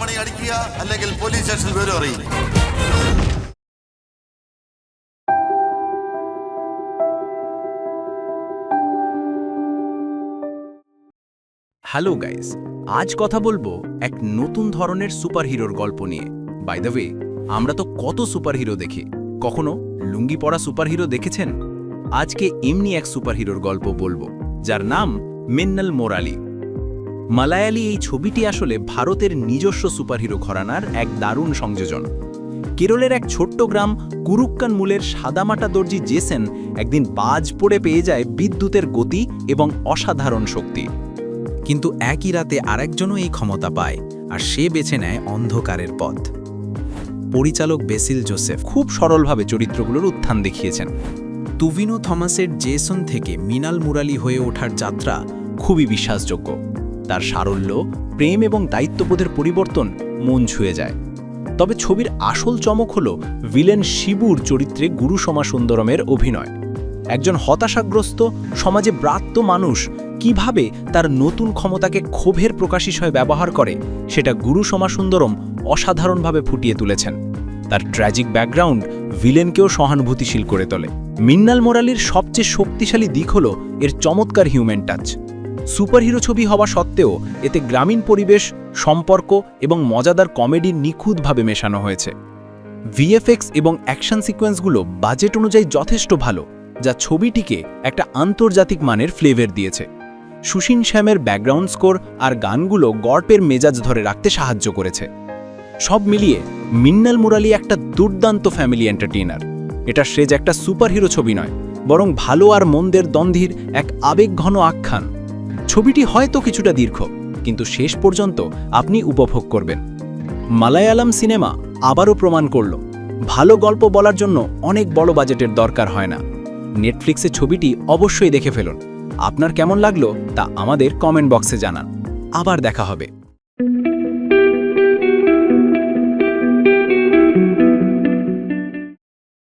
മണി അടിക്കുക, അല്ലെങ്കിൽ പോലീസ് സ്റ്റേഷനിൽ വിവരം അറിയിക്കും. হ্যালো গাইস, আজ কথা বলবো এক নতুন ধরনের সুপারহিরোর গল্প নিয়ে। বাই দ্য ওয়ে, আমরা তো কত সুপারহিরো দেখি, কখনো লুঙ্গি পরা সুপারহিরো দেখেছেন? আজকে এমনি এক সুপারহিরোর গল্প বলবো, যার নাম মিন্নাল মোরালি। মালায়ালি এই ছবিটি আসলে ভারতের নিজস্ব সুপারহিরো ঘরানার এক দারুণ সংযোজন। কেরলের এক ছোট্ট গ্রাম কুরুক্কানমুলের সাদামাটা দর্জি জেসেন একদিন বাজ পড়ে পেয়ে যায় বিদ্যুতের গতি এবং অসাধারণ শক্তি। কিন্তু একই রাতে আরেকজনও এই ক্ষমতা পায়, আর সে বেছে নেয় অন্ধকারের পথ। পরিচালক বেসিল জোসেফ খুব সরলভাবে চরিত্রগুলোর উত্থান দেখিয়েছেন। তুভিনো থমাসের জেসন থেকে মিনাল মুরালি হয়ে ওঠার যাত্রা খুবই বিশ্বাসযোগ্য। তার সারল্য, প্রেম এবং দায়িত্ববোধের পরিবর্তন মন ছুঁয়ে যায়। তবে ছবির আসল চমক হল ভিলেন শিবুর চরিত্রে গুরুসোমা সুন্দরমের অভিনয়। একজন হতাশাগ্রস্ত, সমাজে ব্রাত্য মানুষ কিভাবে তার নতুন ক্ষমতাকে ক্ষোভের প্রকাশিসয় ব্যবহার করে, সেটা গুরুসোমা সুন্দরম অসাধারণভাবে ফুটিয়ে তুলেছেন। তার ট্র্যাজিক ব্যাকগ্রাউন্ড ভিলেনকেও সহানুভূতিশীল করে তোলে। মিন্নাল মোরালির সবচেয়ে শক্তিশালী দিক হল এর চমৎকার হিউম্যান টাচ। সুপারহিরো ছবি হওয়া সত্ত্বেও এতে গ্রামীণ পরিবেশ, সম্পর্ক এবং মজাদার কমেডি নিখুঁতভাবে মেশানো হয়েছে। ভিএফএক্স এবং অ্যাকশন সিকোয়েন্সগুলো বাজেট অনুযায়ী যথেষ্ট ভালো, যা ছবিটিকে একটা আন্তর্জাতিক মানের ফ্লেভার দিয়েছে। সুশীন শ্যামের ব্যাকগ্রাউন্ড স্কোর আর গানগুলো গল্পের মেজাজ ধরে রাখতে সাহায্য করেছে। সব মিলিয়ে মিন্নাল মুরালি একটা দুর্দান্ত ফ্যামিলি এন্টারটেইনার। এটা সেজ একটা সুপারহিরো ছবি নয়, বরং ভালো আর মন্দের দ্বন্দ্বের এক আবেগঘন আখ্যান। ছবিটি হয়তো কিছুটা দীর্ঘ, কিন্তু শেষ পর্যন্ত আপনি উপভোগ করবেন। মালায়ালাম সিনেমা আবারও প্রমাণ করল, ভালো গল্প বলার জন্য অনেক বড় বাজেটের দরকার হয় না। নেটফ্লিক্সে ছবিটি অবশ্যই দেখে ফেলুন। আপনার কেমন লাগলো তা আমাদের কমেন্ট বক্সে জানান। আবার দেখা হবে।